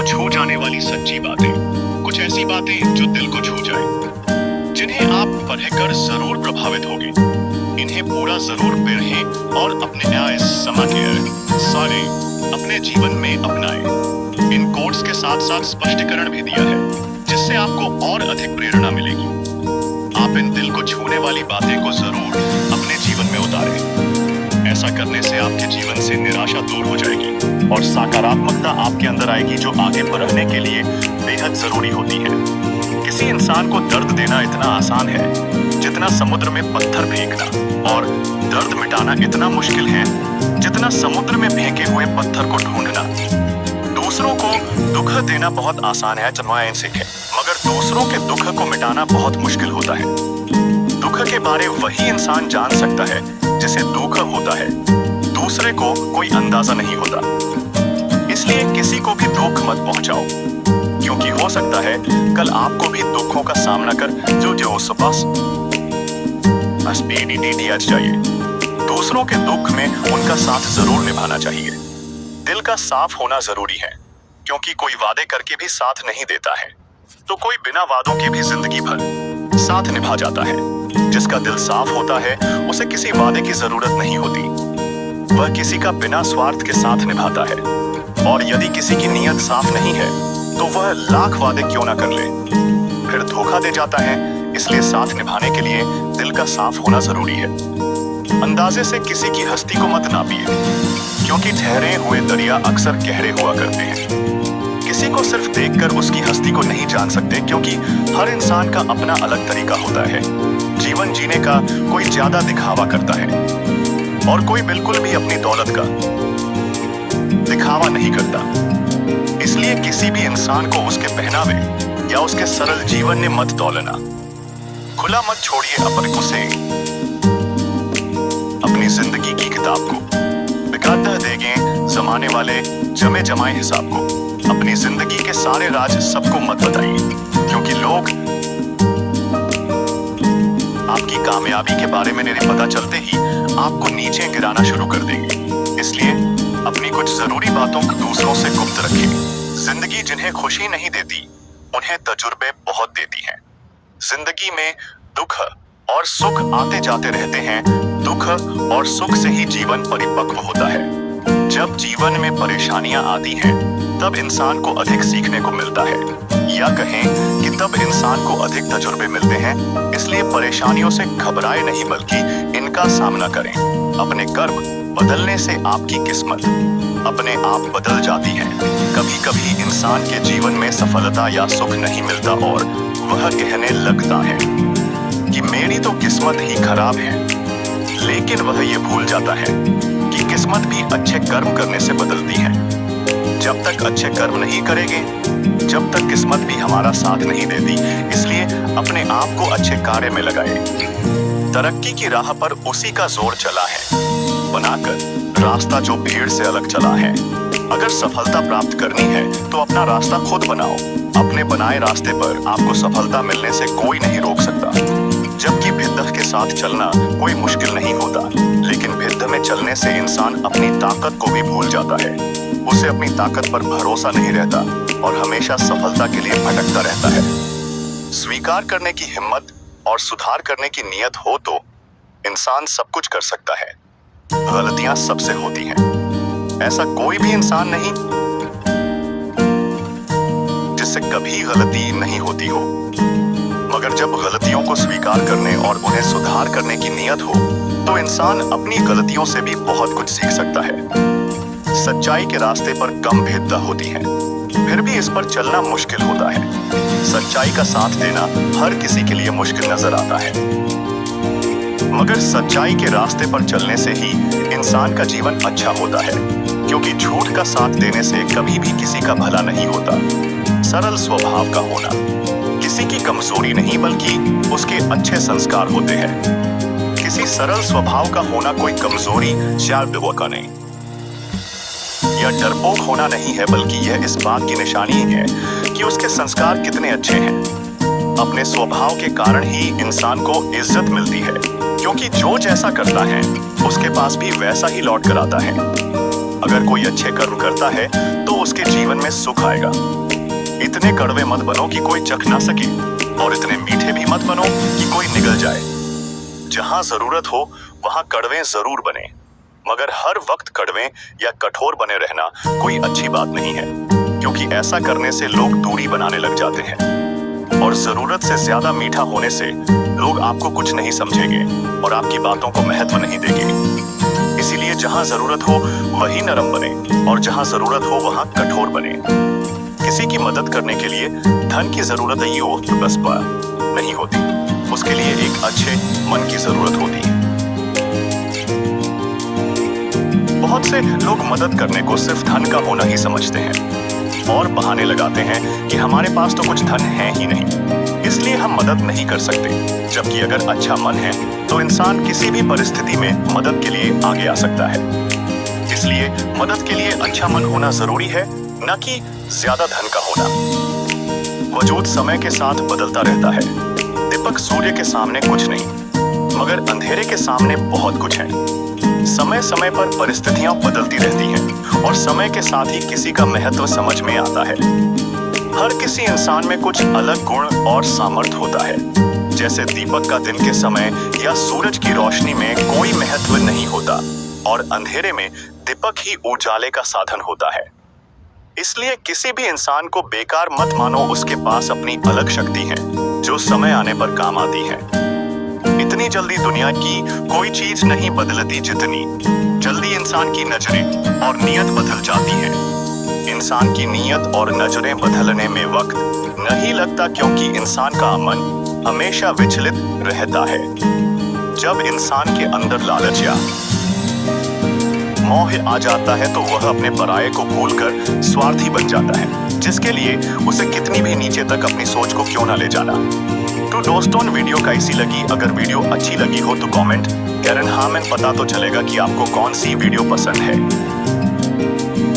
को छू जाने वाली सच्ची बातें, कुछ ऐसी बातें जो दिल को छू जाए, जिन्हें आप पढ़कर जरूर प्रभावित होंगे। इन्हें पूरा जरूर पढ़ें और अपने न्याय सारे अपने जीवन में अपनाएं। इन कोट्स के साथ साथ स्पष्टीकरण भी दिया है, जिससे आपको और अधिक प्रेरणा मिलेगी। आप इन दिल को छूने वाली बातें को जरूर अपने जीवन में उतारें। ऐसा करने से आपके जीवन से निराशा दूर हो जाएगी और सकारात्मकता आपके अंदर आएगी, जो आगे बढ़ने के लिए बेहद जरूरी होती है। किसी इंसान को दर्द देना इतना आसान है जितना समुद्र में पत्थर फेंकना, और दर्द मिटाना इतना मुश्किल है जितना समुद्र में फेंके हुए पत्थर को ढूंढना। दूसरों को दुख देना बहुत आसान है जमाएं सीखें, मगर दूसरों के दुख को मिटाना बहुत मुश्किल होता है। दुख के बारे वही इंसान जान सकता है जिसे दुख होता है, दूसरे को कोई अंदाजा नहीं होता। इसलिए किसी को भी दुख मत पहुंचाओ, क्योंकि हो सकता है कल आपको भी दुखों का सामना कर जो चाहिए। दूसरों के दुख में उनका साथ जरूर निभाना चाहिए। दिल का साफ होना जरूरी है, क्योंकि कोई वादे करके भी साथ नहीं देता है, तो कोई बिना वादों के भी जिंदगी भर साथ निभा जाता है। जिसका दिल साफ होता है उसे किसी वादे की जरूरत नहीं होती, वह किसी का बिना स्वार्थ के साथ निभाता है। और यदि किसी की नीयत साफ नहीं है तो वह लाख वादे क्यों ना कर ले, फिर धोखा दे जाता है। इसलिए साथ निभाने के लिए दिल का साफ होना जरूरी है। अंदाजे से किसी की हस्ती को मत नापिए, क्योंकि ठहरे हुए दरिया अक्सर गहरे हुआ करते हैं। किसी को सिर्फ देखकर उसकी हस्ती को नहीं जान सकते, क्योंकि हर इंसान का अपना अलग तरीका होता है। जीवन जीने का कोई ज्यादा दिखावा करता है और कोई बिल्कुल भी अपनी दौलत का दिखावा नहीं करता। इसलिए किसी भी इंसान को उसके पहनावे या उसके सरल जीवन ने मत तौलना। खुला मत छोड़िए उसे अपनी जिंदगी की किताब को। बिकाता देंगे जमाने वाले जमे जमाए हिसाब को। अपनी जिंदगी के सारे राज सबको मत बताइए, क्योंकि लोग आपकी कामयाबी के बारे में नहीं पता चलते ही आपको नीचे गिराना शुरू कर देंगे। इसलिए अपनी कुछ जरूरी बातों को दूसरों से गुप्त रखें। जिंदगी जिन्हें खुशी नहीं देती उन्हें तजुर्बे बहुत देती है। जिंदगी में दुख और सुख आते जाते रहते हैं। दुख और सुख से ही जीवन परिपक्व होता है। जब जीवन में परेशानियां आती हैं, तब इंसान को अधिक सीखने को मिलता है, या कहें कि तब इंसान को अधिक तजुर्बे मिलते हैं। इसलिए परेशानियों से घबराए नहीं, बल्कि इनका सामना करें। अपने कर्म बदलने से आपकी किस्मत अपने आप बदल जाती है। कभी कभी इंसान के जीवन में सफलता या सुख नहीं मिलता और वह कहने लगता है कि मेरी तो किस्मत ही खराब है, लेकिन वह ये भूल जाता है कि किस्मत भी अच्छे कर्म करने से बदलती है। जब तक अच्छे कर्म नहीं करेंगे, जब तक किस्मत भी हमारा साथ नहीं देती। इसलिए अपने आप को अच्छे कार्य में लगाए। तरक्की की राह पर उसी का जोर चला है, बनाकर रास्ता जो भीड़ से अलग चला है। अगर सफलता प्राप्त करनी है तो अपना रास्ता खुद बनाओ। अपने बनाए रास्ते पर आपको सफलता मिलने से कोई नहीं रोक सकता। जबकि भिद्ध के साथ चलना कोई मुश्किल नहीं होता, लेकिन भिद्ध में चलने से इंसान अपनी ताकत को भी भूल जाता है। उसे अपनी ताकत पर भरोसा नहीं रहता और हमेशा सफलता के लिए भटकता रहता है। स्वीकार करने की हिम्मत और सुधार करने की नीयत हो तो इंसान सब कुछ कर सकता है। गलतियां सबसे होती हैं। ऐसा कोई भी इंसान नहीं जिससे कभी गलती नहीं होती हो, मगर जब गलतियों को स्वीकार करने और उन्हें सुधार करने की नीयत हो तो इंसान अपनी गलतियों से भी बहुत कुछ सीख सकता है। सच्चाई के रास्ते पर कम भेदता होती है, फिर भी इस पर चलना मुश्किल होता है। सच्चाई का साथ देना हर किसी के लिए मुश्किल नजर आता है, मगर सच्चाई के रास्ते पर चलने से ही इंसान का जीवन अच्छा होता है, क्योंकि झूठ का साथ देने से कभी भी किसी का भला नहीं होता। सरल स्वभाव का होना किसी की कमजोरी नहीं, बल्कि उसके अच्छे संस्कार होते हैं। किसी सरल स्वभाव का होना कोई कमजोरी का नहीं या डरपोक होना नहीं है, बल्कि यह इस बात की निशानी है कि उसके संस्कार कितने अच्छे हैं। अपने स्वभाव के कारण ही इंसान को इज्जत मिलती है, क्योंकि जो जैसा करता है उसके पास भी वैसा ही लौट कर आता है। अगर कोई अच्छे कर्म करता है तो उसके जीवन में सुख आएगा। इतने कड़वे मत बनो कि कोई चख ना सके, और इतने मीठे भी मत बनो कि कोई निगल जाए। जहां जरूरत हो वहां कड़वे जरूर बने, मगर हर वक्त कड़वे या कठोर बने रहना कोई अच्छी बात नहीं है, क्योंकि ऐसा करने से लोग दूरी बनाने लग जाते हैं। और जरूरत से ज्यादा मीठा होने से लोग आपको कुछ नहीं समझेंगे और आपकी बातों को महत्व नहीं देंगे। इसीलिए जहां जरूरत हो वही नरम बने, और जहां जरूरत हो वहां कठोर बने। किसी की मदद करने के लिए धन की जरूरत बस नहीं होती, उसके लिए एक अच्छे मन की जरूरत होती है। बहुत से लोग मदद करने को सिर्फ धन का होना ही समझते हैं और बहाने लगाते हैं कि हमारे पास तो कुछ धन है ही नहीं, इसलिए हम मदद नहीं कर सकते। जबकि अगर अच्छा मन है तो इंसान किसी भी परिस्थिति में मदद के लिए आगे आ सकता है। इसलिए मदद के लिए अच्छा मन होना जरूरी है, न कि ज्यादा धन का होना। वजूद समय के साथ बदलता रहता है। दीपक सूर्य के सामने कुछ नहीं, मगर अंधेरे के सामने बहुत कुछ है। समय समय पर परिस्थितियां बदलती रहती हैं और समय के साथ ही किसी का महत्व समझ में आता है। हर किसी इंसान में कुछ अलग गुण और सामर्थ्य होता है। जैसे दीपक का दिन के समय या सूरज की रोशनी में कोई महत्व नहीं होता, और अंधेरे में दीपक ही उजाले का साधन होता है। इसलिए किसी भी इंसान को बेकार मत मानो, उसके पास अपनी अलग शक्ति है जो समय आने पर काम आती है। इतनी जल्दी दुनिया की कोई चीज नहीं बदलती जितनी जल्दी इंसान की नजरें और नियत बदल जाती है। इंसान की नियत और नजरें बदलने में वक्त नहीं लगता, क्योंकि इंसान का मन हमेशा विचलित रहता है। जब इंसान के अंदर लालच या मोह आ जाता है तो वह अपने पराये को भूलकर स्वार्थी बन जाता है, जिसके लिए उसे कितनी भी नीचे तक अपनी सोच को क्यों ना ले जाना। तो दोस्तों, वीडियो कैसी लगी? अगर वीडियो अच्छी लगी हो तो कमेंट करें हाँ, मैं पता तो चलेगा कि आपको कौन सी वीडियो पसंद है।